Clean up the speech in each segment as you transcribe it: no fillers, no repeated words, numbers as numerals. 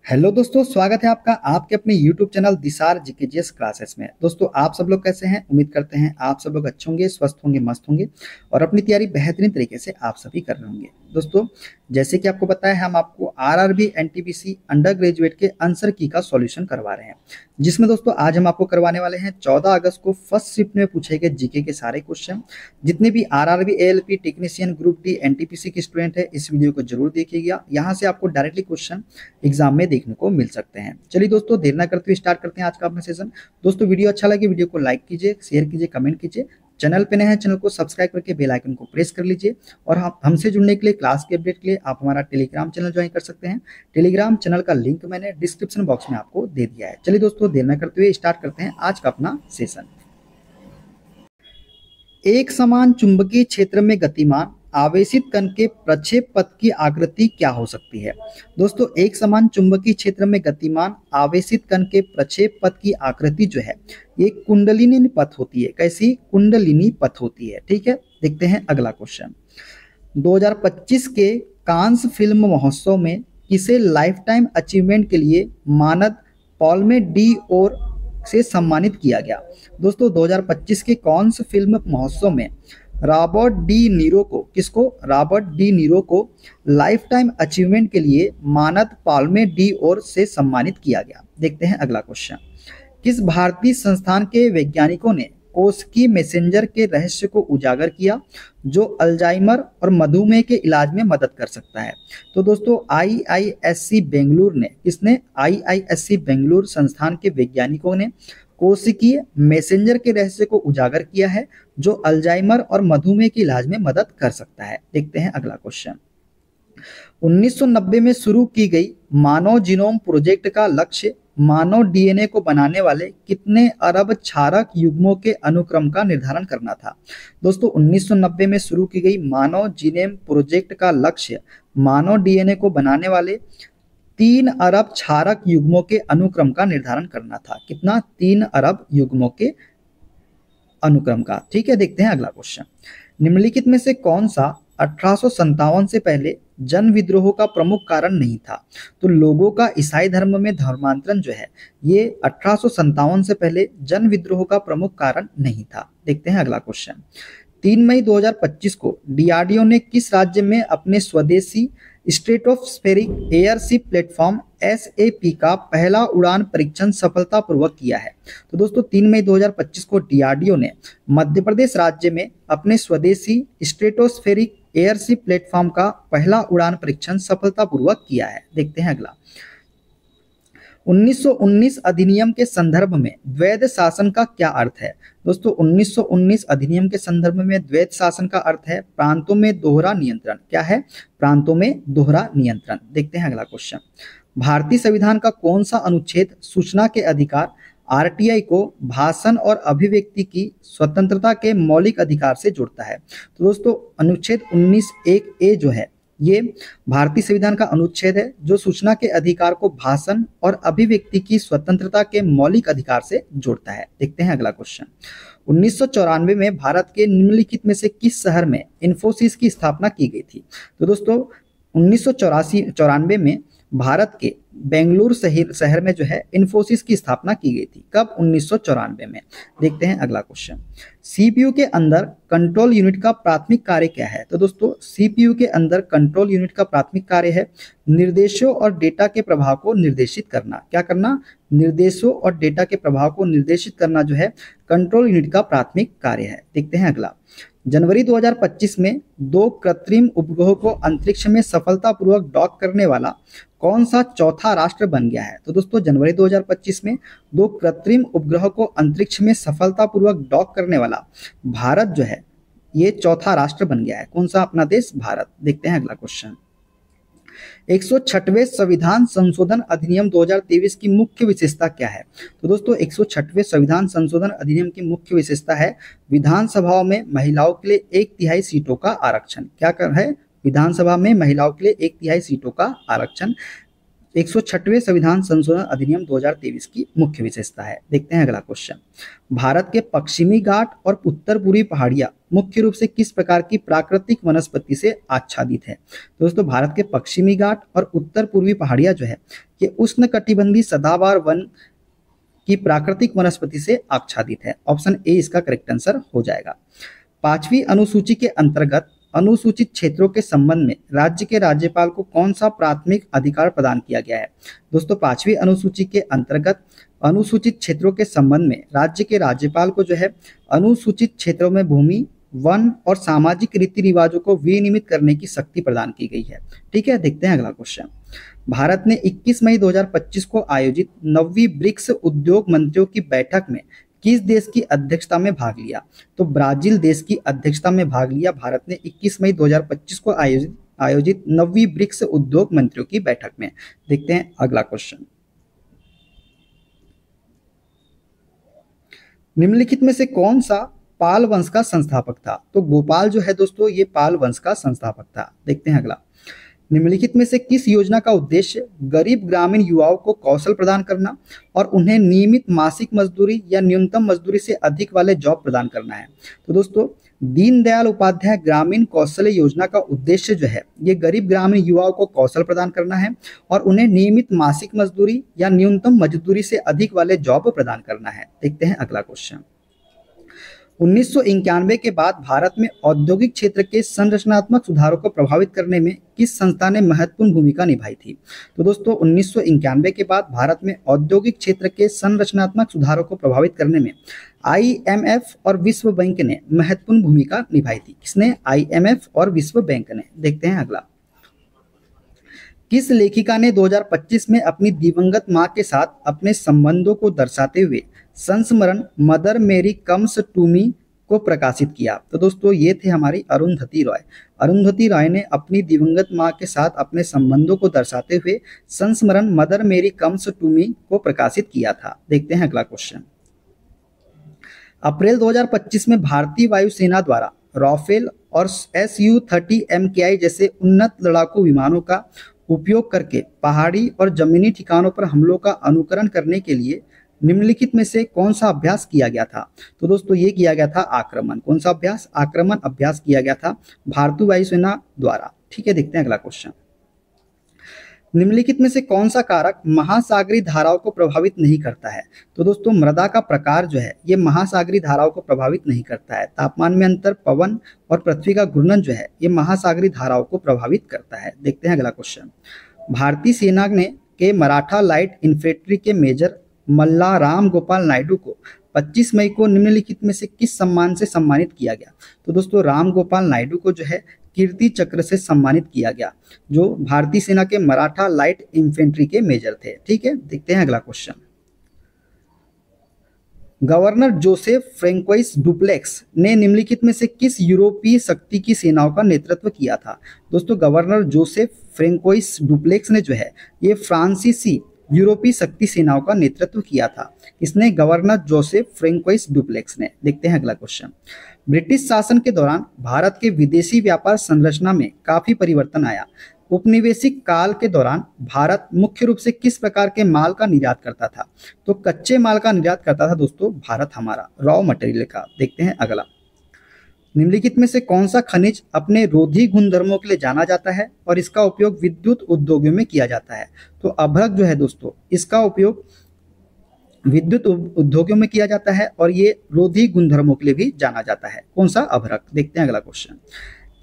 Hello दोस्तों, स्वागत है आपका आपके अपने YouTube चैनल दिसार जीकेजीएस क्लासेस में। दोस्तों, आप सब लोग कैसे हैं? उम्मीद करते हैं आप सब लोग अच्छे होंगे, स्वस्थ होंगे, मस्त होंगे और अपनी तैयारी बेहतरीन तरीके से आप सभी कर रहे होंगे। दोस्तों, जैसे कि आपको पता है, हम आपको आरआरबी एनटीपीसी अंडर ग्रेजुएट के आंसर की का सॉल्यूशन करवा रहे हैं, जिसमें दोस्तों आज हम आपको करवाने वाले हैं 14 अगस्त को फर्स्ट शिफ्ट में पूछे गए जीके के सारे क्वेश्चन। जितने भी RRB ALP technician group D NTPC के स्टूडेंट है, इस वीडियो को जरूर देखिएगा। यहाँ से आपको डायरेक्टली क्वेश्चन एग्जाम में देखने को मिल सकते हैं। चलिए दोस्तों, देर ना करते हुए स्टार्ट करते हैं आज का अपना सेशन। दोस्तों, वीडियो अच्छा लगे वीडियो को लाइक कीजिए, शेयर कीजिए, कमेंट कीजिए। चैनल पे नए हैं चैनल को सब्सक्राइब करके बेल आइकन को प्रेस कर लीजिए। और हमसे जुड़ने के लिए, क्लास के अपडेट के लिए आप हमारा टेलीग्राम चैनल ज्वाइन कर सकते हैं। टेलीग्राम चैनल का लिंक मैंने डिस्क्रिप्शन बॉक्स में आपको दे दिया है। चलिए दोस्तों, देर ना करते हुए स्टार्ट करते हैं आज का अपना सेशन। एक समान चुंबकीय क्षेत्र में गतिमान आवेशित कण के प्रक्षेप पथ की आकृति क्या हो सकती है? दोस्तों, एक समान चुंबकीय क्षेत्र में गतिमान आवेशित कण के प्रक्षेप पथ की आकृति जो है, ये कुंडलिनी पथ होती है। कैसी? कुंडलिनी पथ होती है। ठीक है, देखते हैं अगला क्वेश्चन। 2025 के कांस फिल्म महोत्सव में किसे लाइफ टाइम अचीवमेंट के लिए मानद पॉल्मे डी और से सम्मानित किया गया? दोस्तों, 2025 के कौन से फिल्म महोत्सव में रॉबर्ट डी नीरो को, किसको? रॉबर्ट डी नीरो को लाइफ टाइम अचीवमेंट के लिए मानद पाल्मे डी और से सम्मानित किया गया? देखते हैं अगला क्वेश्चन। किस भारतीय संस्थान के वैज्ञानिकों ने कोशिकीय मैसेंजर के रहस्य को उजागर किया, जो अल्जाइमर और मधुमेह के इलाज में मदद कर सकता है? तो दोस्तों, आईआईएससी बेंगलुरु ने, किसने? आईआईएससी बेंगलुरु संस्थान के वैज्ञानिकों ने कोशिकीय मैसेंजर के रहस्य को उजागर किया है, जो अल्जाइमर और मधुमेह के इलाज में मदद कर सकता है। देखते हैं अगला क्वेश्चन। 1990 में शुरू की गई मानव जीनोम प्रोजेक्ट का लक्ष्य मानव डीएनए को बनाने वाले कितने अरब क्षारक युग्मों के अनुक्रम का निर्धारण करना था? दोस्तों, 1990 में शुरू की गई मानव जीनोम प्रोजेक्ट का लक्ष्य मानव डीएनए को बनाने वाले 3 अरब क्षारक युग्मों के अनुक्रम का निर्धारण करना था। कितना? 3 अरब युग्मों के अनुक्रम का। ठीक है, देखते हैं अगला क्वेश्चन। निम्नलिखित में से कौन सा 1857 से पहले जन विद्रोह का प्रमुख कारण नहीं था? तो लोगों का ईसाई धर्म में धर्मांतरण जो है, ये 1857 से पहले जन विद्रोह का प्रमुख कारण नहीं था। देखते हैं अगला क्वेश्चन। 3 मई 2025 को डीआरडीओ ने किस राज्य में अपने स्वदेशी स्ट्रेटोस्फेरिक एयरशिप प्लेटफॉर्म एसएपी का पहला उड़ान परीक्षण सफलतापूर्वक किया है? तो दोस्तों, 3 मई 2025 को डीआरडीओ ने मध्य प्रदेश राज्य में अपने स्वदेशी स्ट्रेटोस्फेरिक एयरशिप प्लेटफॉर्म का पहला उड़ान परीक्षण सफलतापूर्वक किया है। देखते हैं अगला। 1919 अधिनियम के संदर्भ में द्वैध शासन का क्या अर्थ है? दोस्तों, 1919 अधिनियम के संदर्भ में द्वैध शासन का अर्थ है प्रांतों में दोहरा नियंत्रण। क्या है? प्रांतों में दोहरा नियंत्रण। देखते हैं अगला क्वेश्चन। भारतीय संविधान का कौन सा अनुच्छेद सूचना के अधिकार आरटीआई को भाषण और अभिव्यक्ति की स्वतंत्रता के मौलिक अधिकार से जोड़ता है? तो दोस्तों, अनुच्छेद 19(1)(a) जो है, ये भारतीय संविधान का अनुच्छेद है जो सूचना के अधिकार को भाषण और अभिव्यक्ति की स्वतंत्रता के मौलिक अधिकार से जोड़ता है। देखते हैं अगला क्वेश्चन। 1994 में भारत के निम्नलिखित में से किस शहर में इन्फोसिस की स्थापना की गई थी? तो दोस्तों, 1994 में भारत के बेंगलुरु शहर में जो है इन्फोसिस की स्थापना की गई थी। कब? 1994 में। देखते हैं अगला क्वेश्चन। सीपीयू के अंदर कंट्रोल यूनिट का प्राथमिक कार्य क्या है? तो दोस्तों, सीपीयू के अंदर कंट्रोल यूनिट का प्राथमिक कार्य है निर्देशों और डेटा के प्रवाह को निर्देशित करना। क्या करना? निर्देशों और डेटा के प्रवाह को निर्देशित करना जो है कंट्रोल यूनिट का प्राथमिक कार्य है। देखते हैं अगला। जनवरी 2025 में 2 कृत्रिम उपग्रहों को अंतरिक्ष में सफलतापूर्वक डॉक करने वाला कौन सा चौथा राष्ट्र बन गया है? तो दोस्तों, जनवरी 2025 में 2 कृत्रिम उपग्रह को अंतरिक्ष में सफलतापूर्वक डॉक करने वाला भारत जो है, ये चौथा राष्ट्र बन गया है। कौन सा? अपना देश भारत। देखते हैं अगला क्वेश्चन। 106वें संविधान संशोधन अधिनियम 2023 की मुख्य विशेषता क्या है? तो दोस्तों, 106वें संविधान संशोधन अधिनियम की मुख्य विशेषता है विधानसभाओं में महिलाओं के लिए 1/3 सीटों का आरक्षण। क्या कर है? विधानसभा में महिलाओं के लिए 1/3 सीटों का आरक्षण 106वें संविधान संशोधन अधिनियम 2023 की मुख्य विशेषता है। देखते हैं अगला क्वेश्चन। भारत के पश्चिमी घाट और उत्तर पूर्वी पहाड़ियां मुख्य रूप से किस प्रकार की प्राकृतिक वनस्पति से आच्छादित है? तो दोस्तों भारत के पश्चिमी घाट और उत्तर पूर्वी पहाड़ियां जो है ये उष्णकटिबंधीय सदाबहार वन की प्राकृतिक वनस्पति से आच्छादित है। ऑप्शन ए इसका करेक्ट आंसर हो जाएगा। 5वीं अनुसूची के अंतर्गत अनुसूचित क्षेत्रों के संबंध में राज्य के राज्यपाल को कौन सा प्राथमिक अधिकार प्रदान किया गया है? दोस्तों 5वीं अनुसूची के अंतर्गत अनुसूचित क्षेत्रों के संबंध में राज्य के राज्यपाल को जो है अनुसूचित क्षेत्रों में भूमि, वन और सामाजिक रीति रिवाजों को विनियमित करने की शक्ति प्रदान की गई है। ठीक है, देखते हैं अगला क्वेश्चन। भारत ने 21 मई 2025 को आयोजित 9वीं ब्रिक्स उद्योग मंत्रियों की बैठक में किस देश की अध्यक्षता में भाग लिया? तो ब्राजील देश की अध्यक्षता में भाग लिया भारत ने 21 मई 2025 को आयोजित 9वीं ब्रिक्स उद्योग मंत्रियों की बैठक में। देखते हैं अगला क्वेश्चन। निम्नलिखित में से कौन सा पाल वंश का संस्थापक था? तो गोपाल जो है दोस्तों ये पाल वंश का संस्थापक था। देखते हैं अगला। निम्नलिखित में से किस योजना का उद्देश्य गरीब ग्रामीण युवाओं को कौशल प्रदान करना और उन्हें नियमित मासिक मजदूरी या न्यूनतम मजदूरी से अधिक वाले जॉब प्रदान करना है? तो दोस्तों दीनदयाल उपाध्याय ग्रामीण कौशल्य योजना का उद्देश्य जो है ये गरीब ग्रामीण युवाओं को कौशल प्रदान करना है और उन्हें नियमित मासिक मजदूरी या न्यूनतम मजदूरी से अधिक वाले जॉब प्रदान करना है। देखते हैं अगला क्वेश्चन। 1991 के बाद भारत में औद्योगिक क्षेत्र के संरचनात्मक सुधारों को प्रभावित करने में किस संस्था ने महत्वपूर्ण भूमिका निभाई थी? तो दोस्तों 1991 के बाद भारत में औद्योगिक क्षेत्र के संरचनात्मक सुधारों को प्रभावित करने में IMF और विश्व बैंक ने महत्वपूर्ण भूमिका निभाई थी। किसने? IMF और विश्व बैंक ने। देखते हैं अगला। किस लेखिका ने 2025 में अपनी दिवंगत मां के साथ अपने संबंधों को दर्शाते हुए संस्मरण मदर मेरी कम्स टू मी को प्रकाशित किया? तो दोस्तों ये थे हमारी अरुंधति रॉय। अरुंधति रॉय ने अपनी दिवंगत मां के साथ अपने संबंधों को दर्शाते हुए संस्मरण मदर मेरी कम्स टू मी को प्रकाशित किया था। देखते हैं अगला क्वेश्चन। अप्रैल 2025 में भारतीय वायुसेना द्वारा राफेल और Su-30 MKI जैसे उन्नत लड़ाकू विमानों का उपयोग करके पहाड़ी और जमीनी ठिकानों पर हमलों का अनुकरण करने के लिए निम्नलिखित में से कौन सा अभ्यास किया गया था? तो दोस्तों ये किया गया था आक्रमण। कौन सा अभ्यास? आक्रमण अभ्यास किया गया था भारतीय वायुसेना द्वारा। ठीक है, देखते हैं अगला क्वेश्चन। निम्नलिखित में से कौन सा कारक महासागरीय धाराओं को प्रभावित नहीं करता है? तो दोस्तों मृदा का प्रकार जो है ये महासागरीय धाराओं को प्रभावित नहीं करता है। तापमान में अंतर, पवन और पृथ्वी का घूर्णन जो है ये महासागरीय धाराओं को प्रभावित करता है। देखते हैं अगला क्वेश्चन। भारतीय सेना ने के मराठा लाइट इन्फेंट्री के मेजर मल्ला राम गोपाल नायडू को 25 मई को निम्नलिखित में से किस सम्मान से सम्मानित किया गया? तो दोस्तों राम गोपाल नायडू को जो है कीर्ति चक्र से सम्मानित किया गया, जो भारतीय सेना के मराठा लाइट इन्फेंट्री के मेजर थे। ठीक है, देखते हैं अगला question. Governor Joseph François duplex ने निम्नलिखित में से किस यूरोपीय शक्ति की सेनाओं का नेतृत्व किया था? दोस्तों गवर्नर जोसेफ फ्रैंकोइस डुप्लेक्स ने जो है ये फ्रांसीसी यूरोपीय शक्ति सेनाओं का नेतृत्व किया था। इसने गवर्नर जोसेफ फ्रैंकोइस डुप्लेक्स ने। देखते हैं अगला क्वेश्चन। ब्रिटिश शासन के दौरान भारत के विदेशी व्यापार संरचना में काफी परिवर्तन आया। उपनिवेशिक काल के दौरान भारत मुख्य रूप से किस प्रकार के माल का निर्यात करता था? तो कच्चे माल का निर्यात करता था दोस्तों भारत हमारा, रॉ मटेरियल का। देखते हैं अगला। निम्नलिखित में से कौन सा खनिज अपने रोधी गुणधर्मों के लिए जाना जाता है और इसका उपयोग विद्युत उद्योगों में किया जाता है? तो अभ्रक जो है दोस्तों इसका उपयोग विद्युत उद्योगों में किया जाता है और ये रोधी गुणधर्मों के लिए भी जाना जाता है। कौन सा? अभ्रक। देखते हैं अगला क्वेश्चन।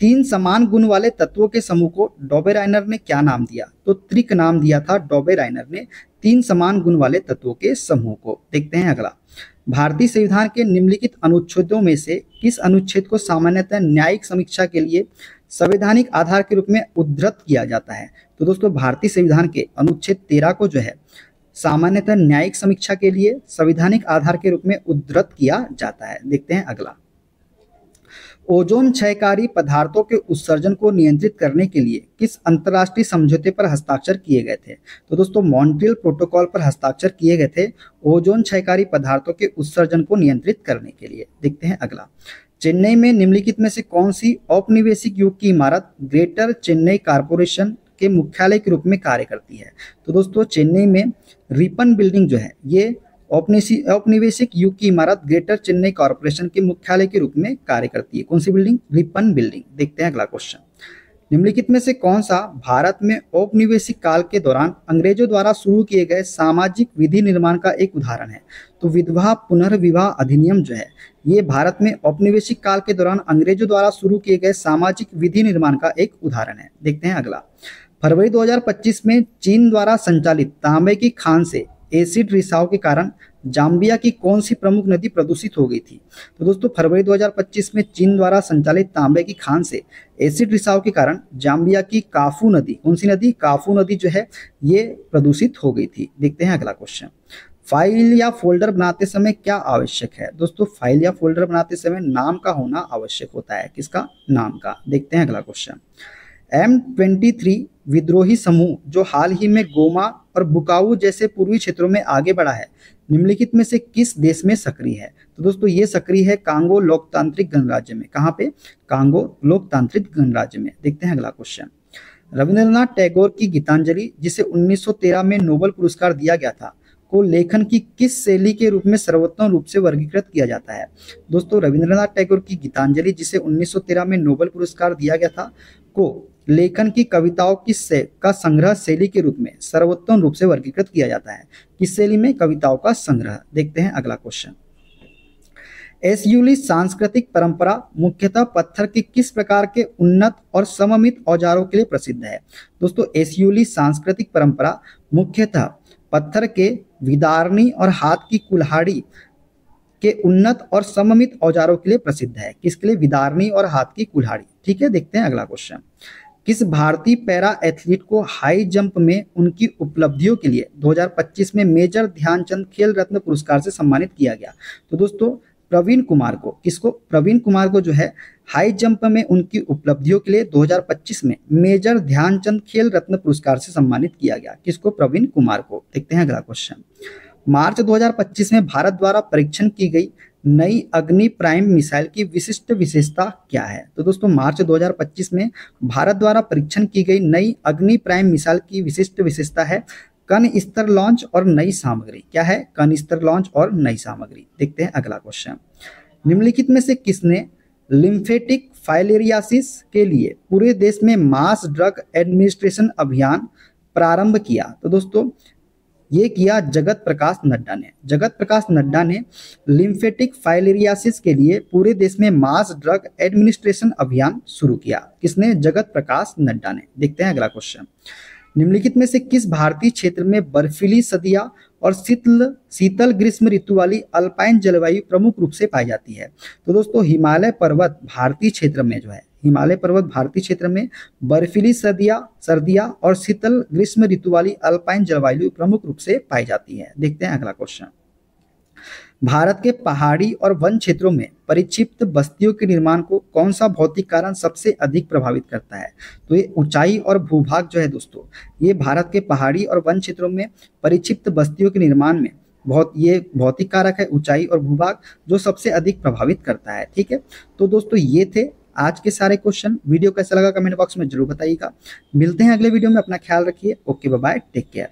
3 समान गुण वाले तत्वों के समूह को डॉबेराइनर ने क्या नाम दिया? तो त्रिक नाम दिया था डॉबेराइनर ने 3 समान गुण वाले तत्वों के समूह को। देखते हैं अगला। भारतीय संविधान के निम्नलिखित अनुच्छेदों में से किस अनुच्छेद को सामान्यतः न्यायिक समीक्षा के लिए संवैधानिक आधार के रूप में उद्धृत किया जाता है? तो दोस्तों भारतीय संविधान के अनुच्छेद 13 को जो है सामान्यतः न्यायिक समीक्षा के लिए संवैधानिक आधार के रूप में उद्धृत किया जाता है। देखते हैं अगला। ओजोन क्षयकारी पदार्थों के उत्सर्जन को नियंत्रित करने के लिए किस अंतर्राष्ट्रीय समझौते पर हस्ताक्षर किए गए थे? तो दोस्तों मॉन्ट्रियल प्रोटोकॉल पर हस्ताक्षर किए गए थे ओजोन क्षयकारी पदार्थों के उत्सर्जन को नियंत्रित करने के लिए। देखते हैं अगला। चेन्नई में निम्नलिखित में से कौन सी औपनिवेशिक युग की इमारत ग्रेटर चेन्नई कारपोरेशन के मुख्यालय के रूप में कार्य करती है? तो दोस्तों चेन्नई में रिपन बिल्डिंग जो है ये औपनिवेशिक युग की इमारत ग्रेटर चेन्नई कॉर्पोरेशन के मुख्यालय के रूप में कार्य करती है। कौन सी बिल्डिंग? Ripon building. देखते हैं अगला क्वेश्चन। निम्नलिखित में से कौन सा भारत में औपनिवेशिक काल के दौरान अंग्रेजों द्वारा शुरू किए गए सामाजिक विधि निर्माण का एक उदाहरण है? तो विधवा पुनर्विवाह अधिनियम जो है ये भारत में औपनिवेशिक काल के दौरान अंग्रेजों द्वारा शुरू किए गए सामाजिक विधि निर्माण का एक उदाहरण है। देखते हैं अगला। फरवरी 2025 में चीन द्वारा संचालित तांबे की खान से एसिड रिसाव के कारण जाम्बिया की कौन सी प्रमुख नदी प्रदूषित हो गई थी? तो दोस्तों फरवरी 2025 में चीन द्वारा संचालित तांबे की खान से एसिड रिसाव के कारण जाम्बिया की काफू नदी, कौन सी नदी? काफू नदी जो है ये प्रदूषित हो गई थी। देखते हैं अगला क्वेश्चन। फाइल या फोल्डर बनाते समय क्या आवश्यक है? दोस्तों फाइल या फोल्डर बनाते समय नाम का होना आवश्यक होता है। किसका? नाम का। देखते हैं अगला क्वेश्चन। M23 विद्रोही समूह जो हाल ही में गोमा और बुकाऊ जैसे पूर्वी क्षेत्रों में आगे बढ़ा है, निम्नलिखित में से किस देश में सक्रिय है? तो दोस्तों ये सक्रिय है कांगो लोकतांत्रिक गणराज्य में। कहाँ पे? कांगो लोकतांत्रिक गणराज्य में। देखते हैं अगला क्वेश्चन। रविंद्रनाथ टैगोर की गीतांजलि जिसे 1913 में नोबेल पुरस्कार दिया गया था को लेखन की किस शैली के रूप में सर्वोत्तम रूप से वर्गीकृत किया जाता है? दोस्तों रविंद्रनाथ टैगोर की गीतांजलि जिसे 1913 में नोबेल पुरस्कार दिया गया था को लेखन की कविताओं का संग्रह शैली के रूप में सर्वोत्तम रूप से वर्गीकृत किया जाता है। किस शैली में? कविताओं का संग्रह। देखते हैं अगला क्वेश्चन। एसयूली सांस्कृतिक परंपरा मुख्यतः पत्थर के किस प्रकार के उन्नत और सममित औजारों के लिए प्रसिद्ध है? दोस्तों एसयूली सांस्कृतिक परंपरा मुख्यतः पत्थर के विदारनी और हाथ की कुल्हाड़ी के उन्नत और सममित औजारों के लिए प्रसिद्ध है। किसके लिए? विदारनी और हाथ की कुल्हाड़ी। ठीक है, देखते हैं अगला क्वेश्चन। किस भारतीय पैरा एथलीट को हाई जंप में उनकी उपलब्धियों के लिए 2025 में मेजर ध्यानचंद खेल रत्न पुरस्कार से सम्मानित किया गया? तो दोस्तों प्रवीण कुमार को। किसको? प्रवीण कुमार को जो है हाई जंप में उनकी उपलब्धियों के लिए 2025 में मेजर ध्यानचंद खेल रत्न पुरस्कार से सम्मानित किया गया। किसको? प्रवीण कुमार को। देखते हैं अगला क्वेश्चन। मार्च 2025 में भारत द्वारा परीक्षण की गई नई अग्नि प्राइम मिसाइल की विशिष्ट विशेषता क्या है? तो दोस्तों मार्च 2025 में भारत द्वारा परीक्षण की गई नई अग्नि प्राइम मिसाइल की विशिष्ट विशेषता है कण स्तर लॉन्च और नई सामग्री। क्या है? कण स्तर लॉन्च और नई सामग्री। देखते हैं अगला क्वेश्चन। निम्नलिखित में से किसने लिम्फेटिक फाइलेरियासिस के लिए पूरे देश में मास ड्रग एडमिनिस्ट्रेशन अभियान प्रारंभ किया? तो दोस्तों ये किया जगत प्रकाश नड्डा ने। जगत प्रकाश नड्डा ने लिम्फेटिक फाइलेरियासिस के लिए पूरे देश में मास ड्रग एडमिनिस्ट्रेशन अभियान शुरू किया। किसने? जगत प्रकाश नड्डा ने। देखते हैं अगला क्वेश्चन। निम्नलिखित में से किस भारतीय क्षेत्र में बर्फीली सदिया और शीतल ग्रीष्म ऋतु वाली अल्पाइन जलवायु प्रमुख रूप से पाई जाती है? तो दोस्तों हिमालय पर्वत भारतीय क्षेत्र में जो है, हिमालय पर्वत भारतीय क्षेत्र में बर्फीली सर्दियां और शीतल ग्रीष्म ऋतु वाली अल्पाइन जलवायु प्रमुख रूप से पाई जाती है। देखते हैं अगला क्वेश्चन। भारत के पहाड़ी और वन क्षेत्रों में परिक्षिप्त बस्तियों के निर्माण को कौन सा भौतिक कारण सबसे अधिक प्रभावित करता है? तो ये ऊंचाई और भूभाग जो है दोस्तों, ये भारत के पहाड़ी और वन क्षेत्रों में परिक्षिप्त बस्तियों के निर्माण में ये भौतिक कारक है ऊंचाई और भूभाग जो सबसे अधिक प्रभावित करता है। ठीक है, तो दोस्तों ये थे आज के सारे क्वेश्चन। वीडियो कैसा लगा कमेंट बॉक्स में जरूर बताइएगा। मिलते हैं अगले वीडियो में। अपना ख्याल रखिए। Okay, bye bye, take care.